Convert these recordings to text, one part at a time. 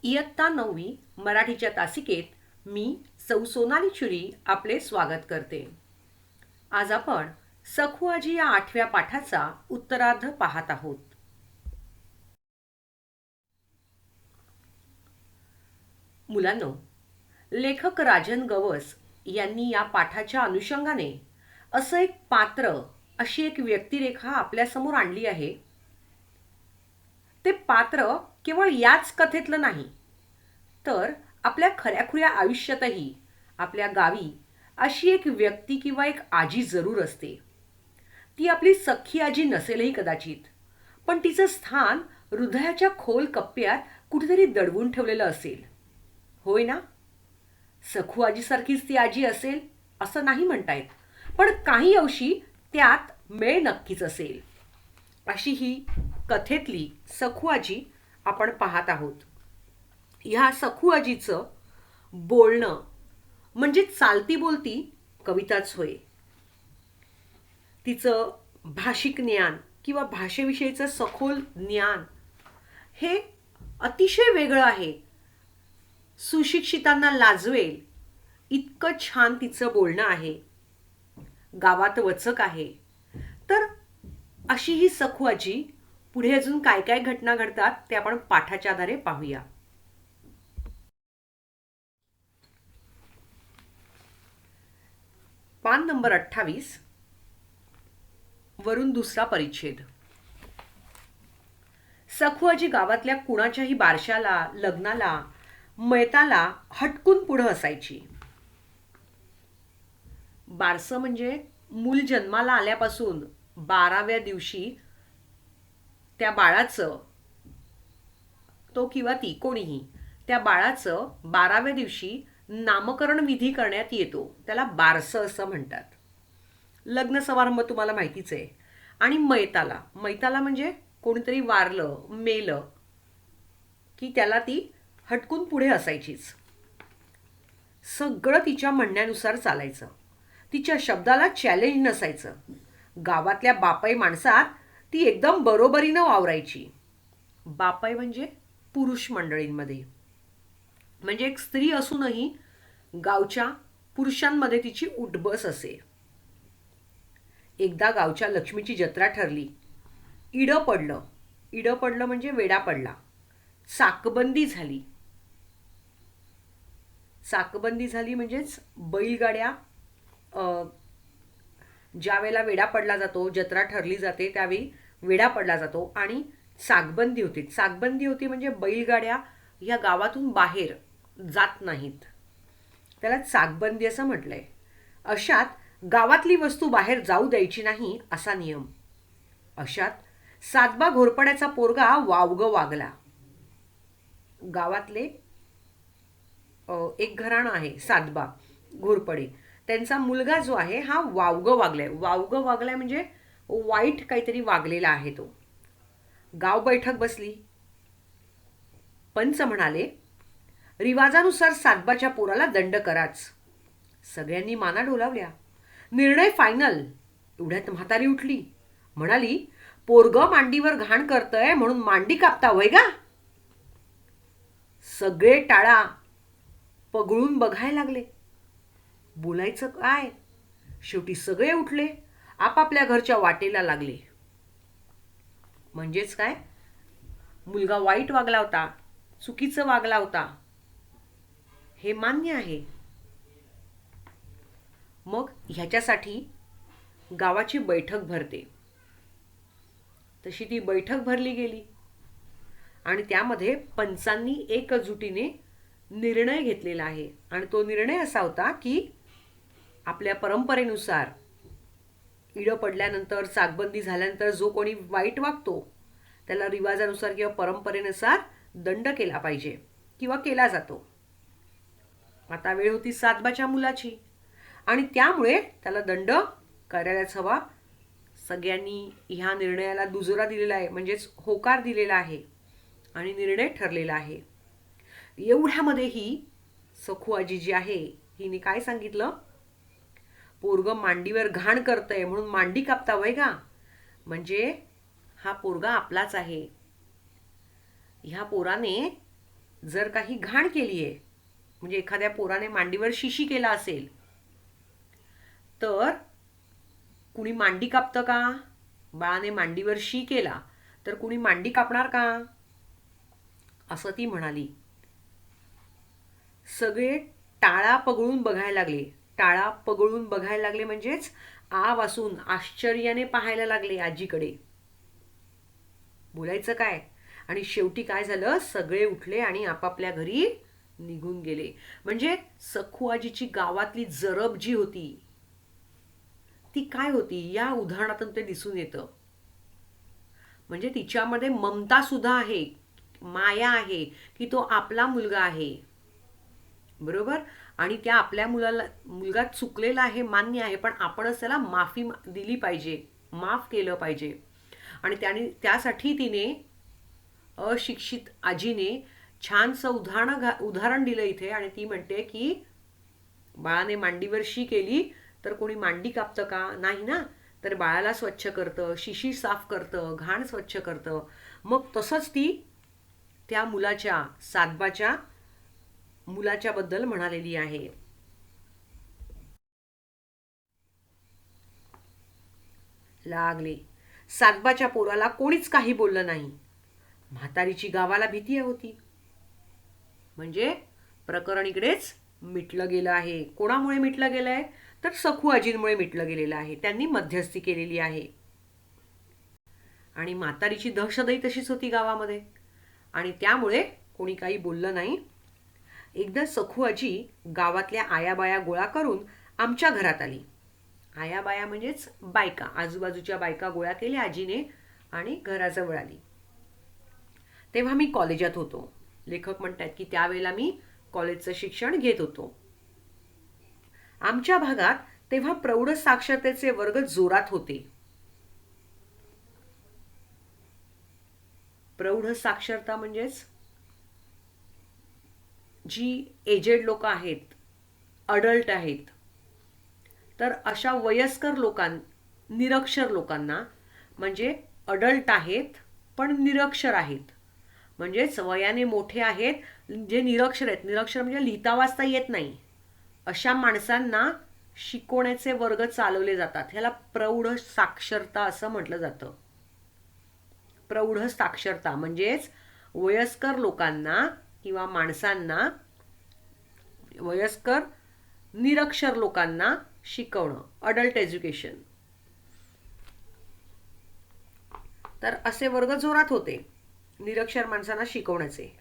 इयत्ता 9वी मराठीच्या तासिकेत मी सौ सोनाली चुरी आपले स्वागत करते. आज आपण सखू आजी या 8व्या पाठाचा उत्तरार्ध पाहत आहोत. मुलांनो, लेखक राजन गवस यांनी या पाठाच्या अनुषंगाने असं एक पात्र, अशी एक व्यक्तिरेखा आपल्यासमोर आणली आहे. ते पात्र केवळ याच कथेतलं नाही, तर आपल्या खऱ्याखुऱ्या आयुष्यातही आपल्या गावी अशी एक व्यक्ती किंवा एक आजी जरूर असते. ती आपली सख्खी आजी नसेलही कदाचित, पण तिचं स्थान हृदयाच्या खोल कप्प्यात कुठेतरी दडवून ठेवलेलं असेल. होय ना? सखू आजीसारखीच ती आजी असेल असं नाही म्हणता येत, पण काही अंशी त्यात मेळ नक्कीच असेल. अशी ही कथेतली सखू आजी आपण पाहत आहोत. ह्या सखू आजीचं बोलणं म्हणजे चालती बोलती कविताच होय. तिचं भाषिक ज्ञान किंवा भाषेविषयीचं सखोल ज्ञान हे अतिशय वेगळं आहे. सुशिक्षितांना लाजवेल इतकं छान तिचं बोलणं आहे. गावात वचक आहे. तर अशी ही सखू आजी पुढे अजून काय काय घटना घडतात ते आपण पाठाच्या आधारे पाहूया. पान नंबर 28 वरून दुसरा परिच्छेद. सखू आजी गावातल्या कुणाच्याही बारशाला, लग्नाला, मयताला हटकून पुढं असायची. बारसं म्हणजे मूल जन्माला आल्यापासून 12व्या दिवशी त्या बाळाचं, तो किंवा ती कोणीही, त्या बाळाचं 12व्या दिवशी नामकरण विधी करण्यात येतो. त्याला बारसं असं म्हणतात. लग्न समारंभ तुम्हाला माहितीच आहे. आणि मैताला, मैताला म्हणजे कोणीतरी वारलं, मेलं की त्याला ती हटकून पुढे असायचीच. सगळं तिच्या म्हणण्यानुसार चालायचं. तिच्या शब्दाला चॅलेंज नसायचं. गावातल्या बापाई माणसात ती एकदम बरोबरीनं वावरायची. बापाई म्हणजे पुरुष मंडळींमध्ये. म्हणजे एक स्त्री असूनही गावच्या पुरुषांमध्ये तिची उठबस असे. एकदा गावच्या लक्ष्मीची जत्रा ठरली. इडं पडलं. इडं पडलं म्हणजे वेडा पडला. चाकबंदी झाली. चाकबंदी झाली म्हणजेच बैलगाड्या ज्या वेळेला वेडा पडला जातो, जत्रा ठरली जाते त्यावेळी वेडा पडला जातो आणि चाकबंदी होती. चाकबंदी होती म्हणजे बैलगाड्या या गावातून बाहेर जात नाहीत. त्याला चाकबंदी असं म्हटलंय. अशात गावातली वस्तू बाहेर जाऊ द्यायची नाही असा नियम. अशात सातबा घोरपड्याचा पोरगा वावगं वागला. गावातले एक घराणं आहे सातबा घोरपडे, त्यांचा मुलगा जो आहे हा वावगं वागलाय. वावगं वागलाय म्हणजे वाईट काहीतरी वागलेला आहे तो. गाव बैठक बसली. पंच म्हणाले, रिवाजानुसार सातबाच्या पोराला दंड कराच. सगळ्यांनी माना डोलावल्या. निर्णय फायनल. एवढ्यात म्हातारी उठली. म्हणाली, पोरगं मांडीवर घाण करतंय म्हणून मांडी कापता वय गा? सगळे टाळा पगळून बघायला लागले. बोलायचं काय? शेवटी सगळे उठले, आपापल्या घरच्या वाटेला लागले. म्हणजेच काय? मुलगा वाईट वागला होता, चुकीचं वागला होता, हे मान्य आहे. मग ह्याच्यासाठी गावाची बैठक भरते. तशी ती बैठक भरली गेली आणि त्यामध्ये पंचांनी एकजुटीने निर्णय घेतलेला आहे. आणि तो निर्णय असा होता की आपल्या परंपरेनुसार इडं पडल्यानंतर, चाकबंदी झाल्यानंतर जो कोणी वाईट वागतो त्याला रिवाजानुसार किंवा परंपरेनुसार दंड केला पाहिजे किंवा केला जातो. आता वेळ होती सातबाच्या मुलाची आणि त्यामुळे त्याला दंड करायलाच हवा. सगळ्यांनी ह्या निर्णयाला दुजोरा दिलेला आहे, म्हणजेच होकार दिलेला आहे आणि निर्णय ठरलेला आहे. एवढ्यामध्ये ही सखू आजी जी आहे हिने काय सांगितलं? पोरगं मांडीवर घाण करतंय म्हणून मांडी कापता वय का? म्हणजे हा पोरगा आपलाच आहे. ह्या पोराने जर काही घाण केली आहे, म्हणजे एखाद्या पोराने मांडीवर शिशी केला असेल, तर कुणी मांडी कापतं का? बाळाने मांडीवर शी केला तर कुणी मांडी कापणार का? असं ती म्हणाली. सगळे टाळा पगळून बघायला लागले. टाळा पगळून बघायला लागले म्हणजेच आ वासून आश्चर्याने पाहायला लागले आजीकडे. बोलायचं काय? आणि शेवटी काय झालं, सगळे उठले आणि आपापल्या घरी निघून गेले. म्हणजे सखू आजीची गावातली जरब जी होती ती काय होती, या उदाहरणातून ते दिसून येतं. म्हणजे तिच्यामध्ये ममता सुद्धा आहे, माया आहे, की तो आपला मुलगा आहे. बरोबर. आणि त्या आपल्या मुलगा चुकलेला आहे मान्य आहे, पण आपणच त्याला माफी दिली पाहिजे, माफ केलं पाहिजे. आणि त्यासाठी तिने, अशिक्षित आजीने छानसं उदाहरण दिलं इथे. आणि ती म्हणते की बाळाने मांडीवर शी केली तर कोणी मांडी कापतं का? नाही ना. तर बाळाला स्वच्छ करतं, शिशी साफ करतं, घाण स्वच्छ करतं. मग तसंच ती त्या मुलाच्या, सातबाच्या मुलाच्या बद्दल म्हणालेली आहे. लागले. सातबाच्या पोराला कोणीच काही बोललं नाही. म्हातारीची गावाला भीती होती. म्हणजे प्रकरण इकडेच मिटलं गेलं आहे. कोणामुळे मिटलं गेलंय? तर सखू आजींमुळे मिटलं गेलेलं आहे. त्यांनी मध्यस्थी केलेली आहे. आणि म्हातारीची दहशतही तशीच होती गावामध्ये, आणि त्यामुळे कोणी काही बोललं नाही. एकदा सखू आजी गावातल्या आयाबाया गोळा करून आमच्या घरात आली. आयाबाया म्हणजेच बायका, आजूबाजूच्या बायका गोळा केल्या आजीने आणि घराजवळ आली. तेव्हा मी कॉलेजात होतो. लेखक म्हणतात की त्यावेळेला मी कॉलेजचं शिक्षण घेत होतो. आमच्या भागात तेव्हा प्रौढ साक्षरतेचे वर्ग जोरात होते. प्रौढ साक्षरता म्हणजेच जी एजेड लोक आहेत, अडल्ट आहेत, तर अशा वयस्कर निरक्षर लोकांना, म्हणजे अडल्ट आहेत पण निरक्षर आहेत, म्हणजेच वयाने मोठे आहेत, जे निरक्षर आहेत, निरक्षर म्हणजे लिहिता वाचता येत नाही, अशा माणसांना शिकवण्याचे वर्ग चालवले जातात. ह्याला प्रौढ साक्षरता असं म्हटलं जातं. प्रौढ साक्षरता म्हणजेच वयस्कर लोकांना किंवा माणसांना, वयस्कर निरक्षर लोकांना शिकवणं, अडल्ट एज्युकेशन. तर असे वर्ग जोरात होते निरक्षर माणसांना शिकवण्याचे.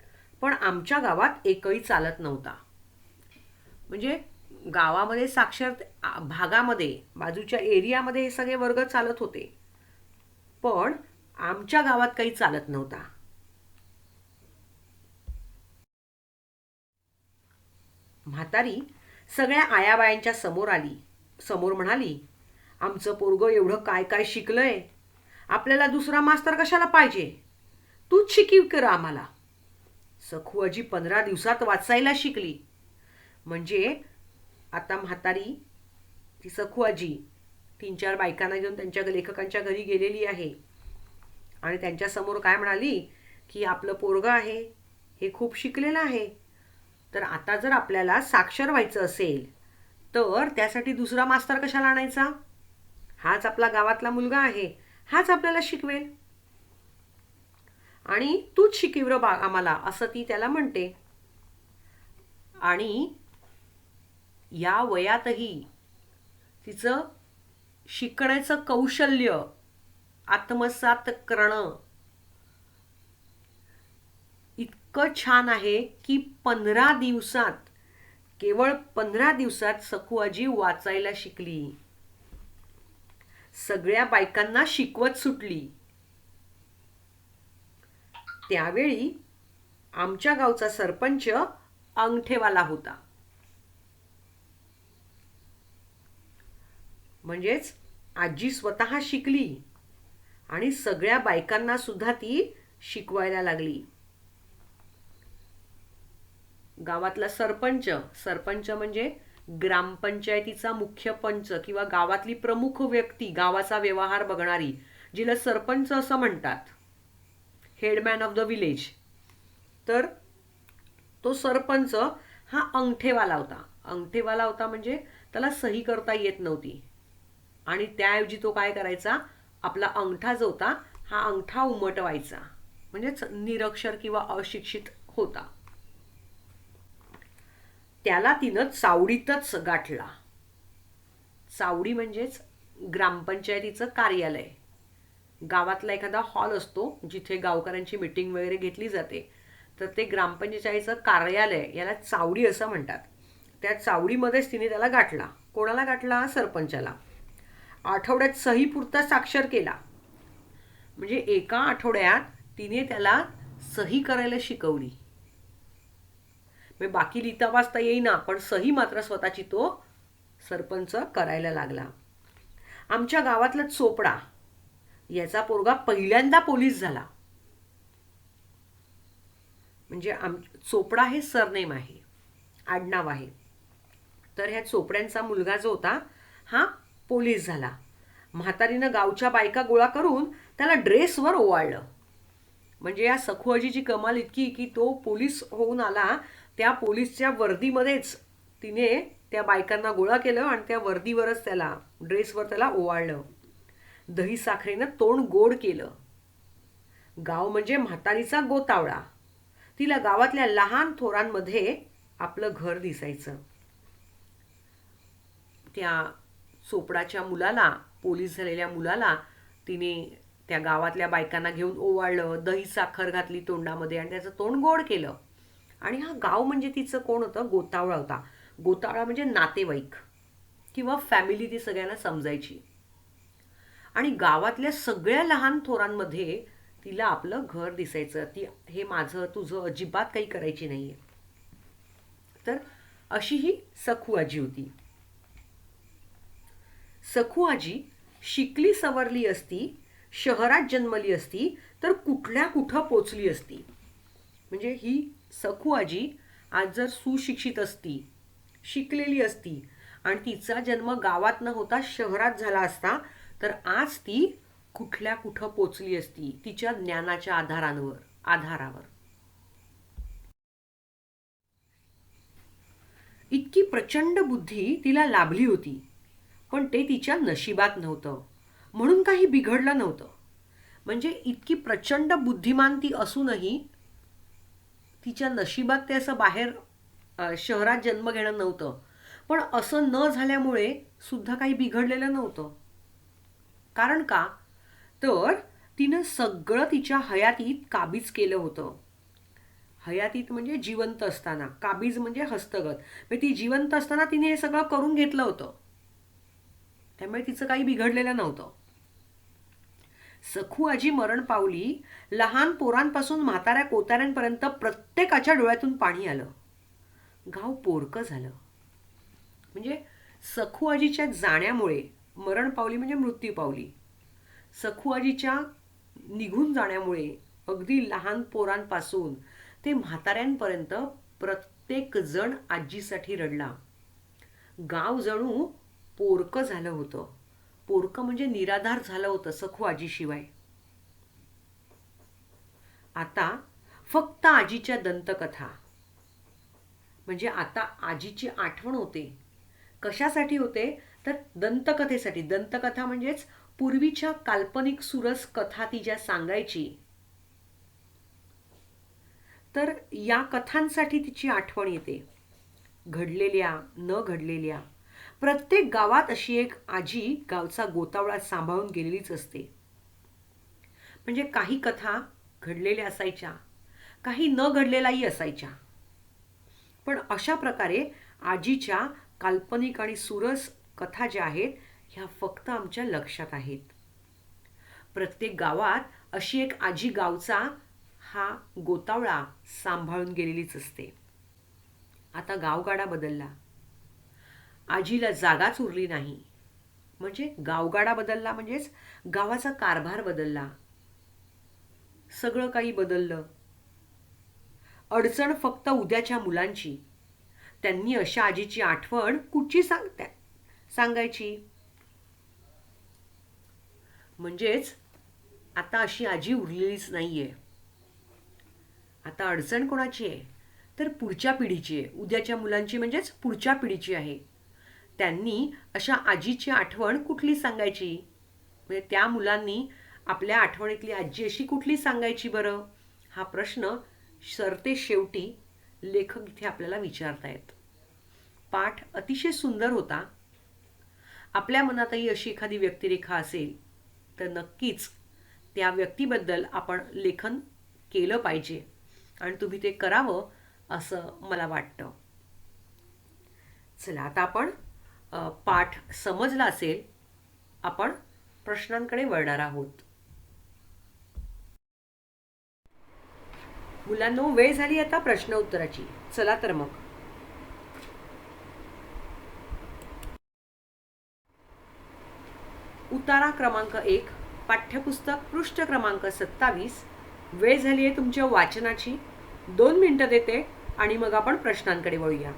पण आमच्या गावात एकही चालत नव्हता. म्हणजे गावामध्ये साक्षर भागामध्ये, बाजूच्या एरियामध्ये हे सगळे वर्ग चालत होते, पण आमच्या गावात काही चालत नव्हता. म्हातारी सगळ्या आयाबायांच्या समोर आली. समोर म्हणाली, आमचं पोरगं एवढं काय काय शिकलंय, आपल्याला दुसरा मास्तर कशाला पाहिजे, तूच शिकीव कर आम्हाला. सखू आजी 15 दिवसात वाचायला शिकली. म्हणजे आता म्हातारी, ती सखू आजी 3-4 बायकांना घेऊन त्यांच्या लेखकांच्या घरी गेलेली आहे आणि त्यांच्या समोर काय म्हणाली की आपलं पोरगं आहे हे खूप शिकलेलं आहे, तर आता जर आपल्याला साक्षर व्हायचं असेल तर त्यासाठी दुसरा मास्तर कशाला आणायचा, हाच आपला गावातला मुलगा आहे, हाच आपल्याला शिकवेल आणि तूच शिकव बा आम्हाला, असं ती त्याला म्हणते. आणि या वयातही तिचं शिकण्याचं कौशल्य आत्मसात करणं इतकं छान आहे की 15 दिवसात, केवळ 15 दिवसात सखू आजी वाचायला शिकली. सगळ्या बायकांना शिकवत सुटली. त्यावेळी आमच्या गावचा सरपंच अंगठेवाला होता. म्हणजेच आजी स्वतः शिकली आणि सगळ्या बायकांना सुद्धा ती शिकवायला लागली. गावातला सरपंच, सरपंच म्हणजे ग्रामपंचायतीचा मुख्य पंच किंवा गावातली प्रमुख व्यक्ती, गावाचा व्यवहार बघणारी, जिला सरपंच असं म्हणतात, हेडमॅन ऑफ द विलेज. तर तो सरपंच हा अंगठेवाला होता. अंगठेवाला होता म्हणजे त्याला सही करता येत नव्हती. आणि त्याऐवजी तो काय करायचा, आपला अंगठा जो होता हा अंगठा उमटवायचा. म्हणजेच निरक्षर किंवा अशिक्षित होता. त्याला तिनं चावडीतच गाठला. चावडी म्हणजेच ग्रामपंचायतीचं कार्यालय. गावातला एखादा हॉल असतो जिथे गावकऱ्यांची मीटिंग वगैरे घेतली जाते, तर ते ग्रामपंचायतीचं कार्यालय याला चावडी असं म्हणतात. त्या चावडीमध्येच तिने त्याला गाठला. कोणाला गाठला? सरपंचाला. आठवड्यात सही पुरता साक्षर केला. म्हणजे एका आठवड्यात तिने त्याला सही करायला शिकवली. बाकी लिहिता वाचता येईना, पण सही मात्र स्वतःची तो सरपंच करायला लागला. आमच्या गावातला चोपडा याचा पोरगा पहिल्यांदा पोलीस झाला. म्हणजे चोपडा हे सरनेम आहे, आडनाव आहे. तर ह्या चोपड्यांचा मुलगा जो होता हा पोलीस झाला. म्हातारीनं गावच्या बायका गोळा करून त्याला ड्रेसवर ओवाळलं. म्हणजे या सखुआजीची कमाल इतकी की तो पोलीस होऊन आला, त्या पोलीसच्या वर्दीमध्येच तिने त्या बायकांना गोळा केलं आणि त्या वर्दीवरच त्याला, ड्रेसवर त्याला ओवाळलं. दही साखरेनं तोंड गोड केलं. गाव म्हणजे म्हातारीचा गोतावळा. तिला गावातल्या लहान थोरांमध्ये आपलं घर दिसायचं. त्या चोपडाच्या मुलाला, पोलीस झालेल्या मुलाला तिने त्या गावातल्या बायकांना घेऊन ओवाळलं, दही साखर घातली तोंडामध्ये आणि त्याचं तोंड गोड केलं. आणि हा गाव म्हणजे तिचं कोण होतं? गोतावळा होता. गोतावळा म्हणजे नातेवाईक किंवा फॅमिली ती सगळ्यांना समजायची. आणि गावातल्या सगळ्या लहान थोरांमध्ये तिला आपलं घर दिसायचं. ती हे माझं तुझं अजिबात काही करायची नाहीये. तर अशी ही सखू आजी होती. सखू आजी शिकली सवरली असती, शहरात जन्मली असती तर कुठल्या कुठं पोचली असती. म्हणजे ही सखू आजी आज जर सुशिक्षित असती, शिकलेली असती आणि तिचा जन्म गावात न होता शहरात झाला असता, तर आज ती कुठल्या कुठं पोचली असती तिच्या ज्ञानाच्या आधारावर. इतकी प्रचंड बुद्धी तिला लाभली होती, पण ते तिच्या नशिबात नव्हतं, म्हणून काही बिघडलं नव्हतं. म्हणजे इतकी प्रचंड बुद्धिमान ती असूनही तिच्या नशिबात ते असं बाहेर शहरात जन्म घेणं नव्हतं. पण असं न झाल्यामुळे सुद्धा काही बिघडलेलं नव्हतं. कारण का? तर तिनं सगळं तिच्या हयातीत काबीज केलं होतं. हयातीत म्हणजे जिवंत असताना, काबीज म्हणजे हस्तगत. म्हणजे ती जिवंत असताना तिने हे सगळं करून घेतलं होतं. त्यामुळे तिचं काही बिघडलेलं नव्हतं. सखू आजी मरण पावली. लहान पोरांपासून म्हाताऱ्या कोताऱ्यांपर्यंत प्रत्येकाच्या डोळ्यातून पाणी आलं. गाव पोरकं झालं. म्हणजे सखू आजीच्या जाण्यामुळे, मरण पावली म्हणजे मृत्यू पावली, सखू आजीच्या निघून जाण्यामुळे अगदी लहान पोरांपासून ते म्हाताऱ्यांपर्यंत प्रत्येक जण आजीसाठी रडला. गाव जणू पोरकं झालं होतं. पोरकं म्हणजे निराधार झालं होतं सखू आजीशिवाय. आता फक्त आजीच्या दंतकथा. म्हणजे आता आजीची आठवण होते. कशासाठी होते? तर दंतकथेसाठी. दंतकथा म्हणजेच पूर्वीच्या काल्पनिक सुरस कथा ती ज्या सांगायची, तर या कथांसाठी तिची आठवण येते. घडलेल्या, न घडलेल्या. प्रत्येक गावात अशी एक आजी गावचा गोतावळा सांभाळून गेलेलीच असते. म्हणजे काही कथा घडलेल्या असायच्या, काही न घडलेल्याही असायच्या. पण अशा प्रकारे आजीच्या काल्पनिक आणि सुरस कथा ज्या आहेत ह्या फक्त आमच्या लक्षात आहेत. प्रत्येक गावात अशी एक आजी गावचा हा गोतावळा सांभाळून गेलेलीच असते. आता गावगाडा बदलला, आजीला जागाच उरली नाही. म्हणजे गावगाडा बदलला म्हणजेच गावाचा कारभार बदलला. सगळं काही बदललं. अडचण फक्त उद्याच्या मुलांची. त्यांनी अशा आजीची आठवण कुठची सांगायची. म्हणजेच आता अशी आजी उरलेलीच नाहीये. आता अडचण कोणाची आहे? तर पुढच्या पिढीची आहे, उद्याच्या मुलांची म्हणजेच पुढच्या पिढीची आहे. त्यांनी अशा आजीची आठवण कुठली सांगायची, म्हणजे त्या मुलांनी आपल्या आठवणीतली आजी अशी कुठली सांगायची बरं, हा प्रश्न सरते शेवटी लेखक इथे आपल्याला विचारतायत. पाठ अतिशय सुंदर होता. आपल्या मनातही अशी एखादी व्यक्तिरेखा असेल तर नक्कीच त्या व्यक्तीबद्दल आपण लेखन केलं पाहिजे आणि तुम्ही ते करावं असं मला वाटतं. चला आता आपण पाठ समजला असेल, आपण प्रश्नांकडे वळणार आहोत. मुलांनो, वेळ झाली आता प्रश्न उत्तराची. चला तर मग. उतारा क्रमांक 1, पाठ्यपुस्तक पृष्ठ क्रमांक 27. वेळ झाली आहे तुमच्या वाचनाची. 2 मिनिटं देते आणि मग आपण प्रश्नांकडे वळूया.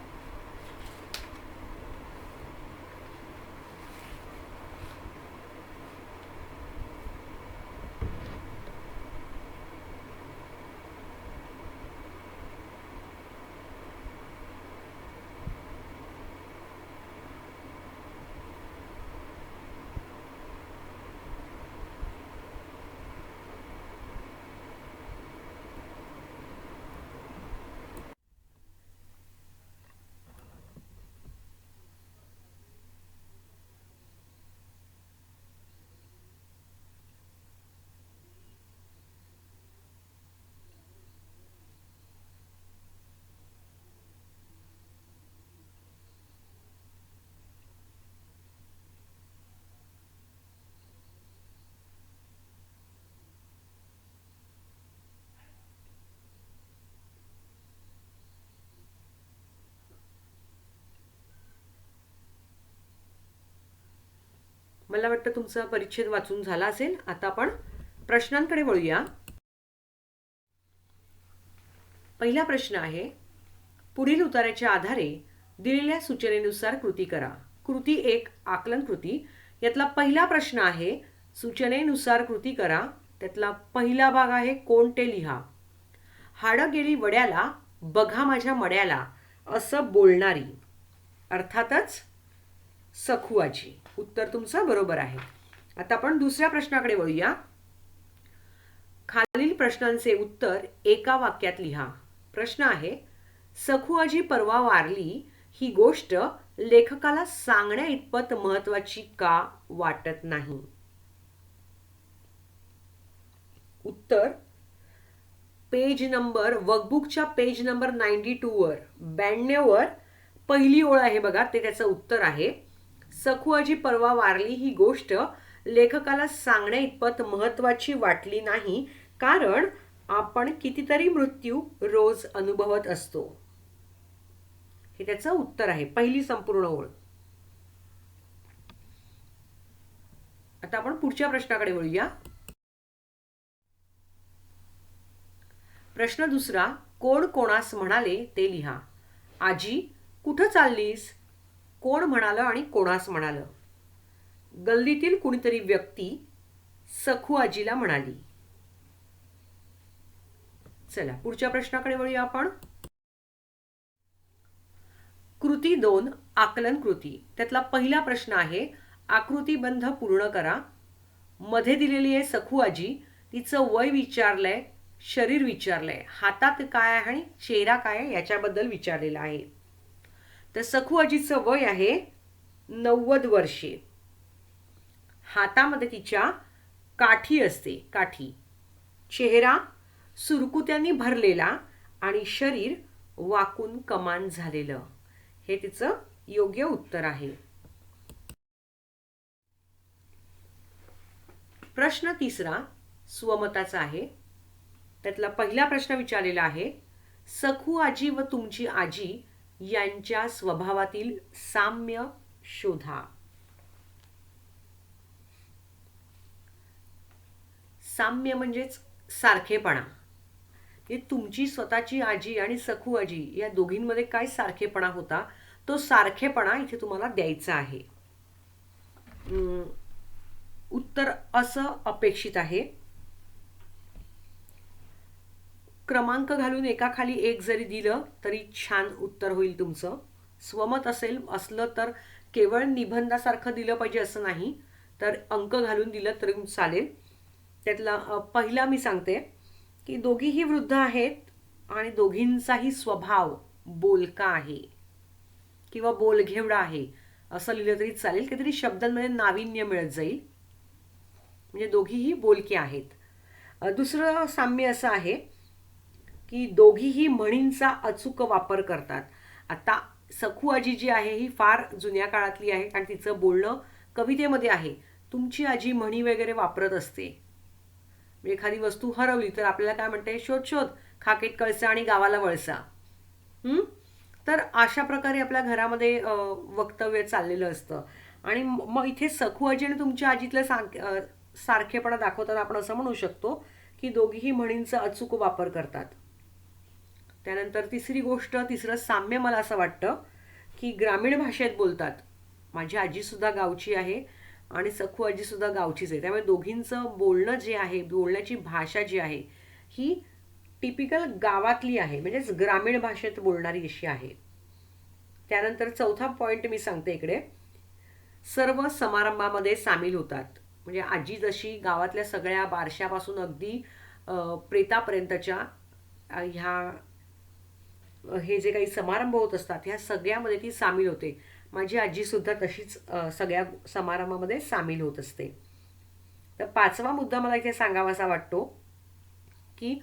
मला वाटतं तुमचा परिच्छेद वाचून झाला असेल. आता आपण प्रश्नांकडे वळूया. पहिला प्रश्न आहे, पुढील उताऱ्याच्या आधारे दिलेल्या सूचनेनुसार कृती करा. कृती 1, आकलन कृती. यातला पहिला प्रश्न आहे, सूचनेनुसार कृती करा. त्यातला पहिला भाग आहे, कोण ते लिहा. हाडं गेली वड्याला, बघा माझ्या मड्याला, असं बोलणारी. अर्थातच सखू आजी. उत्तर तुमचं बरोबर आहे. आता आपण दुसऱ्या प्रश्नाकडे वळूया. खालील प्रश्नांचे उत्तर एका वाक्यात लिहा. प्रश्न आहे, सखू आजी परवा वारली ही गोष्ट लेखकाला सांगण्या इतपत महत्वाची का वाटत नाही. उत्तर पेज नंबर, वर्कबुकच्या पेज नंबर 92 वर, 92 वर पहिली ओळ आहे बघा, ते त्याचं उत्तर आहे. सखू आजी परवा वारली ही गोष्ट लेखकाला सांगण्या इतपत महत्वाची वाटली नाही, कारण आपण कितीतरी मृत्यू रोज अनुभवत असतो. हे त्याचं उत्तर आहे, पहिली संपूर्ण ओळ. आता आपण पुढच्या प्रश्नाकडे वळूया. प्रश्न दुसरा, कोण कोणास म्हणाले ते लिहा. आजी कुठं चाललीस, कोण म्हणालं आणि कोणास म्हणालं. गल्लीतील कुणीतरी व्यक्ती सखू आजीला म्हणाली. चला पुढच्या प्रश्नाकडे वळूया आपण. कृती 2, आकलन कृती. त्यातला पहिला प्रश्न आहे, आकृतीबंध पूर्ण करा. मध्ये दिलेली आहे सखू आजी, तिचं वय विचारलंय, शरीर विचारलंय, हातात काय आहे आणि चेहरा काय आहे याच्याबद्दल विचारलेलं आहे. तर सखू आजीचं वय आहे 90 वर्षे. हातामध्ये तिच्या काठी असते, काठी. चेहरा सुरकुत्यांनी भरलेला आणि शरीर वाकून कमान झालेलं. हे तिचं योग्य उत्तर आहे. प्रश्न तिसरा स्वमताचा आहे. त्यातला पहिला प्रश्न विचारलेला आहे, सखू आजी व तुमची आजी यांच्या स्वभावातील साम्य शोधा. साम्य म्हणजेच सारखेपणा. तुमची स्वतःची आजी आणि सखू आजी या दोघींमध्ये काय सारखेपणा होता, तो सारखेपणा इथे तुम्हाला द्यायचा आहे. उत्तर असं अपेक्षित आहे. क्रमांक घालून एकाखाली एक जरी दिलं तरी छान उत्तर होईल तुमचं. स्वमत असलं तर केवळ निबंधासारखं दिलं पाहिजे असं नाही, तर अंक घालून दिलं तरी चालेल. त्यातला पहिला मी सांगते की दोघीही वृद्ध आहेत आणि दोघींचाही स्वभाव बोलका आहे किंवा बोलघेवडा आहे असं लिहिलं तरी चालेल. काहीतरी शब्दांमध्ये नाविन्य मिळत जाईल. म्हणजे दोघीही बोलके आहेत. दुसरं साम्य असं आहे की दोघीही म्हणींचा अचूक वापर करतात. आता सखू आजी जी आहे ही फार जुन्या काळातली आहे आणि तिचं बोलणं कवितेमध्ये आहे. तुमची आजी म्हणी वगैरे वापरत असते. म्हणजे एखादी वस्तू हरवली तर आपल्याला काय म्हणते, शोध शोध, खाकेत कळसा आणि गावाला वळसा. तर अशा प्रकारे आपल्या घरामध्ये वक्तव्य चाललेलं असतं. आणि मग इथे सखू आजी आणि तुमच्या आजीतलं सारखेपणा दाखवताना आपण असं म्हणू शकतो की दोघीही म्हणींचा अचूक वापर करतात. त्यानंतर तिसरं साम्य मला असं वाटतं की ग्रामीण भाषेत बोलतात. माझी आजी सुद्धा गावची आहे आणि सखू आजी सुद्धा गावचीच आहे. त्यामुळे दोघींचं बोलणं जे आहे, बोलण्याची भाषा जी आहे ही टिपिकल गावातली आहे, म्हणजेच ग्रामीण भाषेत बोलणारी अशी आहे. त्यानंतर चौथा पॉइंट मी सांगते इकडे, सर्व समारंभामध्ये सामील होतात. म्हणजे आजी जशी गावातल्या सगळ्या बारशापासून अगदी प्रेतापर्यंतच्या ह्या हे जे काही समारंभ होत असतात ह्या सगळ्यामध्ये ती सामील होते. माझी आजी सुद्धा तशीच सगळ्या समारंभामध्ये सामील होत असते. तर पाचवा मुद्दा मला इथे सांगावासा वाटतो की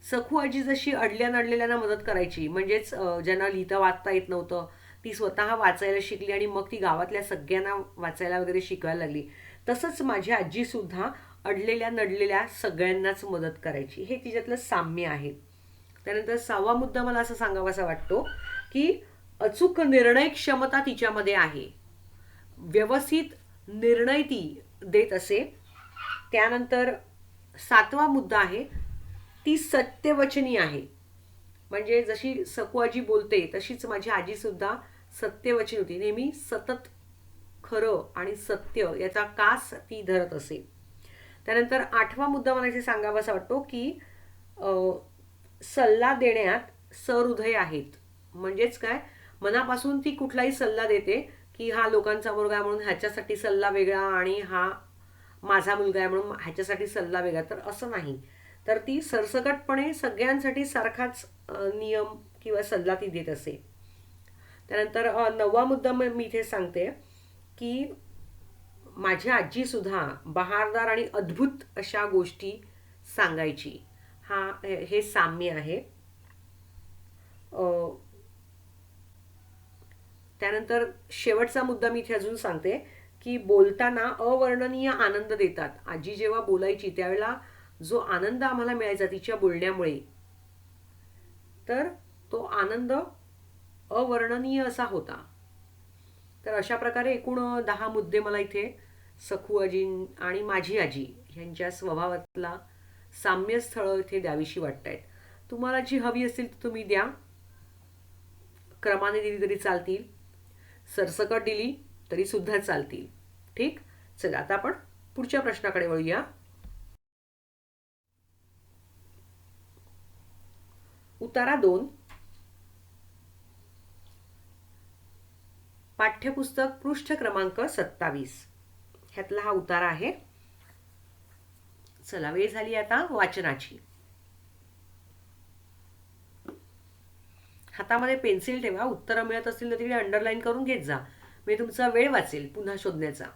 सखू आजी जशी अडल्या नडलेल्यांना मदत करायची, म्हणजेच ज्यांना लिहिता वाचता येत नव्हतं ती स्वतः वाचायला शिकली आणि मग ती गावातल्या सगळ्यांना वाचायला वगैरे शिकवायला लागली, तसंच माझी आजी सुद्धा अडलेल्या नडलेल्या सगळ्यांनाच मदत करायची. हे तिच्यातलं साम्य आहे. त्यानंतर सहावा मुद्दा मला असं सांगावासा वाटतो की अचूक निर्णय क्षमता तिच्यामध्ये आहे. व्यवस्थित निर्णय ती देत असे. त्यानंतर सातवा मुद्दा आहे, ती सत्यवचनी आहे. म्हणजे जशी सखू आजी बोलते तशीच माझी आजी सुद्धा सत्यवचनी होती. नेहमी सतत खरं आणि सत्य याचा कास ती धरत असे. त्यानंतर आठवा मुद्दा मला इथे सांगावासा वाटतो की सल्ला देण्यात सहृदय आहेत. म्हणजेच काय, मनापासून ती कुठलाही सल्ला देते की हा लोकांचा मुलगा आहे म्हणून ह्याच्यासाठी सल्ला वेगळा आणि हा माझा मुलगा आहे म्हणून ह्याच्यासाठी सल्ला वेगळा, तर असं नाही. तर ती सरसकटपणे सगळ्यांसाठी सारखाच नियम किंवा सल्ला ती देत असे. त्यानंतर नववा मुद्दा मी इथे सांगते की माझी आजी सुद्धा बहारदार आणि अद्भुत अशा गोष्टी सांगायची. हे साम्य आहे. त्यानंतर शेवटचा मुद्दा मी इथे अजून सांगते की बोलताना अवर्णनीय आनंद देतात. आजी जेव्हा बोलायची त्यावेळेला जो आनंद आम्हाला मिळायचा तिच्या बोलण्यामुळे, तर तो आनंद अवर्णनीय असा होता. तर अशा प्रकारे एकूण 10 मुद्दे मला इथे सखू आजी आणि माझी आजी यांच्या स्वभावातला साम्य स्थळ इथे द्यावीशी वाटतायत. तुम्हाला जी हवी असतील तर तुम्ही द्या. क्रमाने दिली तरी चालतील, सरसकट दिली तरी सुद्धा चालतील. ठीक. चला आता आपण पुढच्या प्रश्नाकडे वळूया. उतारा 2, पाठ्यपुस्तक पृष्ठ क्रमांक 27 ह्यातला हा उतारा आहे. चला, वेळ झाली आता वाचनाची. हातामध्ये पेन्सिल ठेवा. उत्तरं मिळत असतील तर तिकडे अंडरलाईन करून घेत जा. मी तुमचा वेळ वाचेल पुन्हा शोधण्याचा.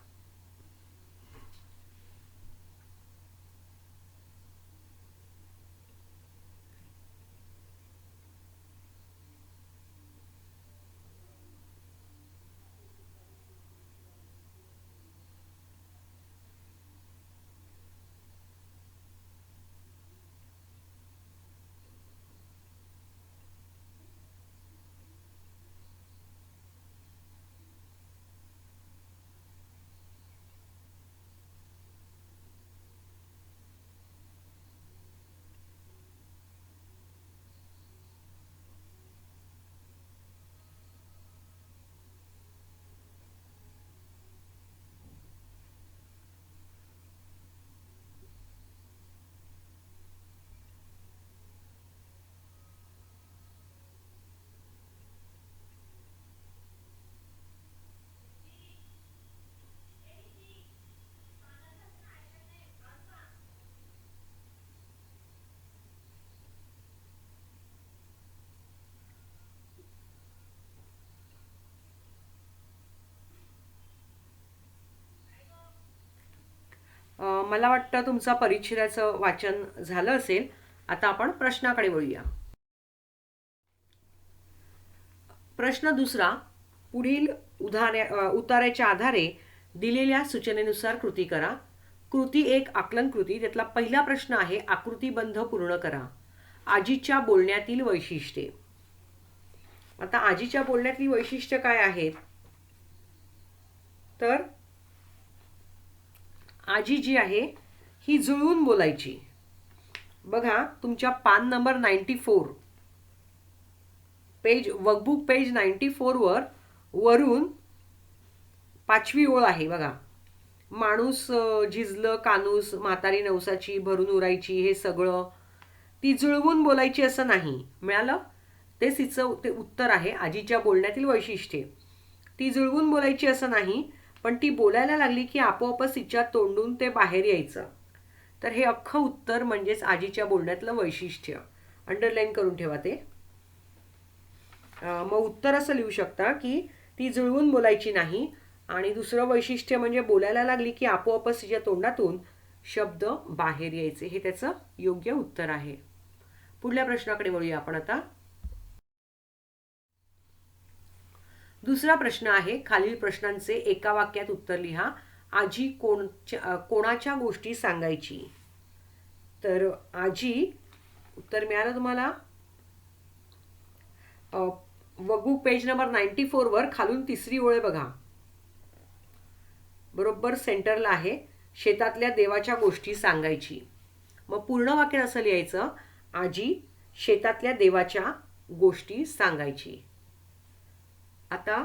मला वाटतं तुमचा परिच्छेदाचं वाचन झालं असेल. आता आपण प्रश्नाकडे वळूया. प्रश्न दुसरा. पुढील उताऱ्याच्या आधारे दिलेल्या सूचनेनुसार कृती करा. कृती 1 आकलन कृती. त्यातला पहिला प्रश्न आहे आकृतीबंध पूर्ण करा. आजीच्या बोलण्यातील वैशिष्ट्ये. आता आजीच्या बोलण्यातली वैशिष्ट्य काय आहेत? तर आजी जी आहे ही जुळवून बोलायची. बघा तुमच्या पान नंबर 94 पेज वर्कबुक पेज 94 वर वरून 5वी ओळ आहे बघा. माणूस झिजलं कानूस म्हातारी नवसाची भरून उरायची हे सगळं ती जुळवून बोलायची असं नाही. मिळालं? तेच तिचं ते उत्तर आहे आजीच्या बोलण्यातील वैशिष्ट्ये. ती जुळवून बोलायची असं नाही, पण ती बोलायला लागली की आपोआपच तिच्या तोंडून ते बाहेर यायचं. तर हे अख्खं उत्तर म्हणजेच आजीच्या बोलण्यातलं वैशिष्ट्य. अंडरलाईन करून ठेवा ते. मग उत्तर असं लिहू शकता की ती जुळवून बोलायची नाही आणि दुसरं वैशिष्ट्य म्हणजे बोलायला लागली की आपोआपच तिच्या तोंडातून शब्द बाहेर यायचे. हे त्याचं योग्य उत्तर आहे. पुढल्या प्रश्नाकडे वळूया आपण आता. दुसरा प्रश्न आहे खालील प्रश्नांचे एका वाक्यात उत्तर लिहा. आजी कोणाच्या गोष्टी सांगायची? तर आजी उत्तर मिळालं तुम्हाला. वर्कबुक पेज नंबर 94 वर खालून 3री ओळ बघा. बरोबर सेंटरला आहे. शेतातल्या देवाच्या गोष्टी सांगायची. मग पूर्ण वाक्य असं लिहायचं. आजी शेतातल्या देवाच्या गोष्टी सांगायची. आता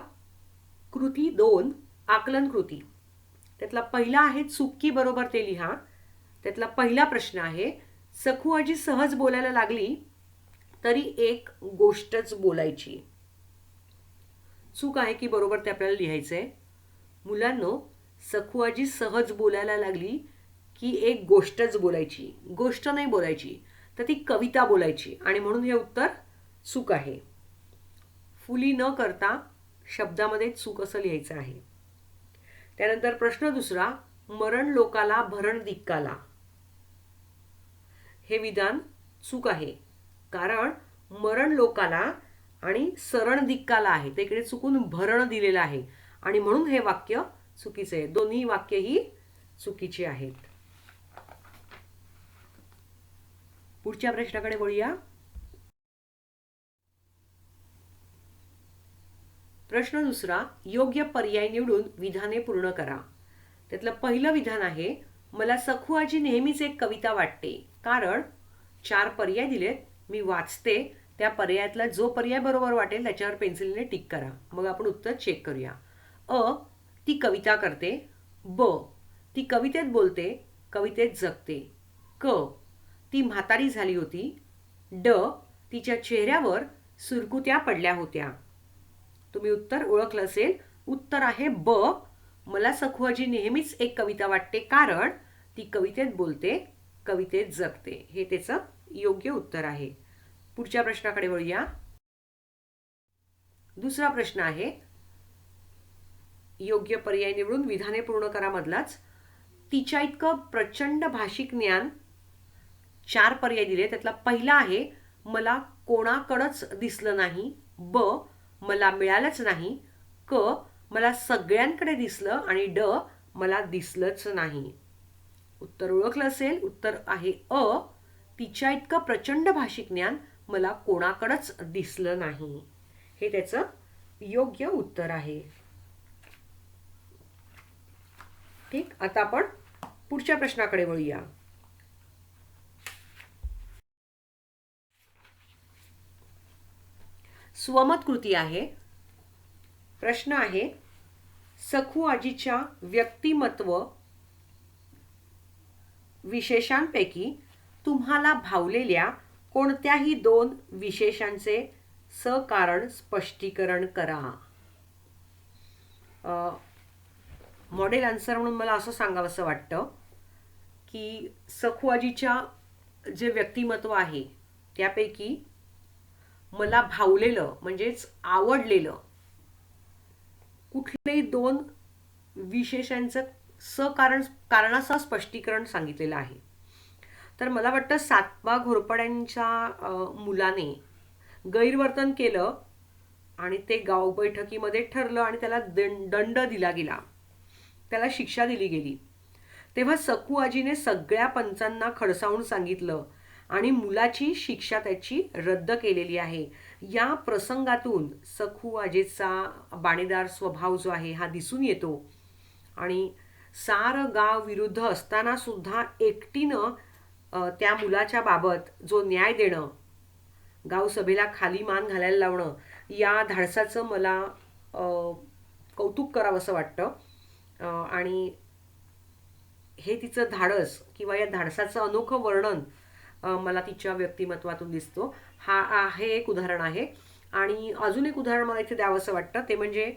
कृती 2 आकलन कृती. त्यातला पहिला आहे चुकी बरोबर ते लिहा. त्यातला पहिला प्रश्न आहे सखू आजी सहज बोलायला लागली तरी एक गोष्टच बोलायची. चूक आहे की बरोबर ते आपल्याला लिहायचंय. मुलांनो, सखू आजी सहज बोलायला लागली की एक गोष्टच बोलायची. गोष्ट नाही बोलायची तर ती कविता बोलायची आणि म्हणून हे उत्तर चूक आहे. फुली न करता शब्दामध्ये चूक असं लिहायचं आहे. त्यानंतर प्रश्न दुसरा मरण लोकाला भरण दिक्काला. हे विधान चूक आहे कारण मरण लोकाला आणि सरण दिक्काला आहे. ते इकडे चुकून भरण दिलेलं आहे आणि म्हणून हे वाक्य चुकीचे आहे. दोन्ही वाक्य ही चुकीची आहेत. पुढच्या प्रश्नाकडे वळूया. प्रश्न दुसरा योग्य पर्याय निवडून विधाने पूर्ण करा. त्यातलं पहिलं विधान आहे मला सखू आजी नेहमीच एक कविता वाटते कारण 4 पर्याय दिलेत. मी वाचते त्या पर्यायातला जो पर्याय बरोबर वाटेल त्याच्यावर पेन्सिलने टिक करा. मग आपण उत्तर चेक करूया. ती कविता करते. ब ती कवितेत बोलते कवितेत जगते. ती म्हातारी झाली होती. तिच्या चेहऱ्यावर सुरकुत्या पडल्या होत्या. तुम्ही उत्तर ओळखलं असेल. उत्तर आहे ब मला सखू आजी नेहमीच एक कविता वाटते कारण ती कवितेत बोलते कवितेत जगते. हे त्याचं योग्य उत्तर आहे. पुढच्या प्रश्नाकडे वळूया. दुसरा प्रश्न आहे योग्य पर्याय निवडून विधाने पूर्ण करा मधलाच. तिच्या इतकं प्रचंड भाषिक ज्ञान 4 पर्याय दिले. त्यातला पहिला आहे मला कोणाकडंच दिसलं नाही. ब मला मिळालंच नाही. मला सगळ्यांकडे दिसलं आणि मला दिसलंच नाही. उत्तर ओळखलं असेल. उत्तर आहे तिच्या इतकं प्रचंड भाषिक ज्ञान मला कोणाकडंच दिसलं नाही. हे त्याचं योग्य उत्तर आहे. ठीक. आता आपण पुढच्या प्रश्नाकडे वळूया. स्वमत कृती आहे. प्रश्न आहे सखू आजीच्या व्यक्तिमत्व विशेषांपैकी तुम्हाला भावलेल्या कोणत्याही 2 विशेषांचे सकारण स्पष्टीकरण करा. मॉडेल आन्सर म्हणून मला असं सांगावंसं वाटतं की सखू आजीच्या जे व्यक्तिमत्व आहे त्यापैकी मला भावलेलं म्हणजेच आवडलेलं कुठलेही 2 विशेषांचं कारणासह स्पष्टीकरण सांगितलेलं आहे. तर मला वाटतं सातबा घोरपड्यांच्या मुलाने गैरवर्तन केलं आणि ते गाव बैठकीमध्ये ठरलं आणि त्याला दंड दिला गेला, त्याला शिक्षा दिली गेली. तेव्हा सकू आजीने सगळ्या पंचांना खडसावून सांगितलं आणि मुलाची शिक्षा त्याची रद्द केलेली आहे. या प्रसंगातून सकू आजीचा बाणेदार स्वभाव जो आहे हा दिसून येतो आणि सारं गाव विरुद्ध असताना सुद्धा एकटीनं त्या मुलाच्या बाबत जो न्याय देणं, गावसभेला खाली मान घालायला लावणं, या धाडसाचं मला कौतुक करावंसं वाटतं. आणि हे तिचं धाडस किंवा या धाडसाचं अनोखं वर्णन मला तिच्या व्यक्तिमत्वातून दिसतो. हे एक उदाहरण आहे. आणि अजून एक उदाहरण मला इथे द्यावंसं वाटतं, ते म्हणजे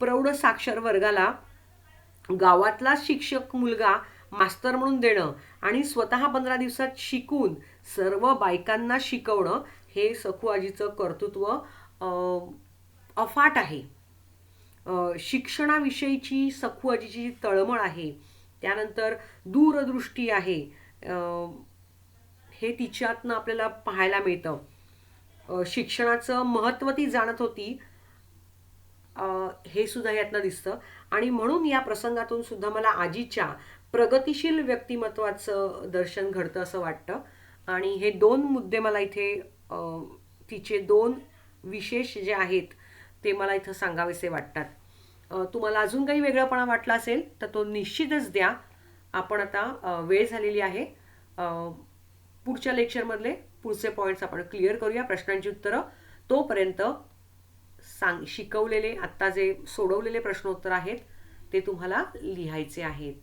प्रौढ साक्षर वर्गाला गावातला शिक्षक मुलगा मास्तर म्हणून देणं आणि स्वतः 15 दिवसात शिकून सर्व बायकांना शिकवणं, हे सकू आजीचं कर्तृत्व अफाट आहे. शिक्षणाविषयीची सकू आजीची जी तळमळ आहे, त्यानंतर दूरदृष्टी आहे, हे तिच्यातनं आपल्याला पाहायला मिळतं. शिक्षणाचं महत्त्व ती जाणत होती, हे सुद्धा यातनं दिसतं. आणि म्हणून या प्रसंगातून सुद्धा मला आजीच्या प्रगतिशील व्यक्तिमत्वाचं दर्शन घडतं असं वाटतं. आणि हे दोन मुद्दे मला इथे तिचे दोन विशेष जे आहेत ते मला इथं सांगावेसे वाटतात. तुम्हाला अजून काही वेगळंपणा वाटला असेल तर तो निश्चितच द्या. आपण आता वेळ झालेली आहे. पुढच्या लेक्चरमधले पुढचे पॉईंट्स आपण क्लिअर करूया, प्रश्नांची उत्तरं. तोपर्यंत शिकवलेले आत्ता जे सोडवलेले प्रश्नोत्तर आहेत ते तुम्हाला लिहायचे आहेत.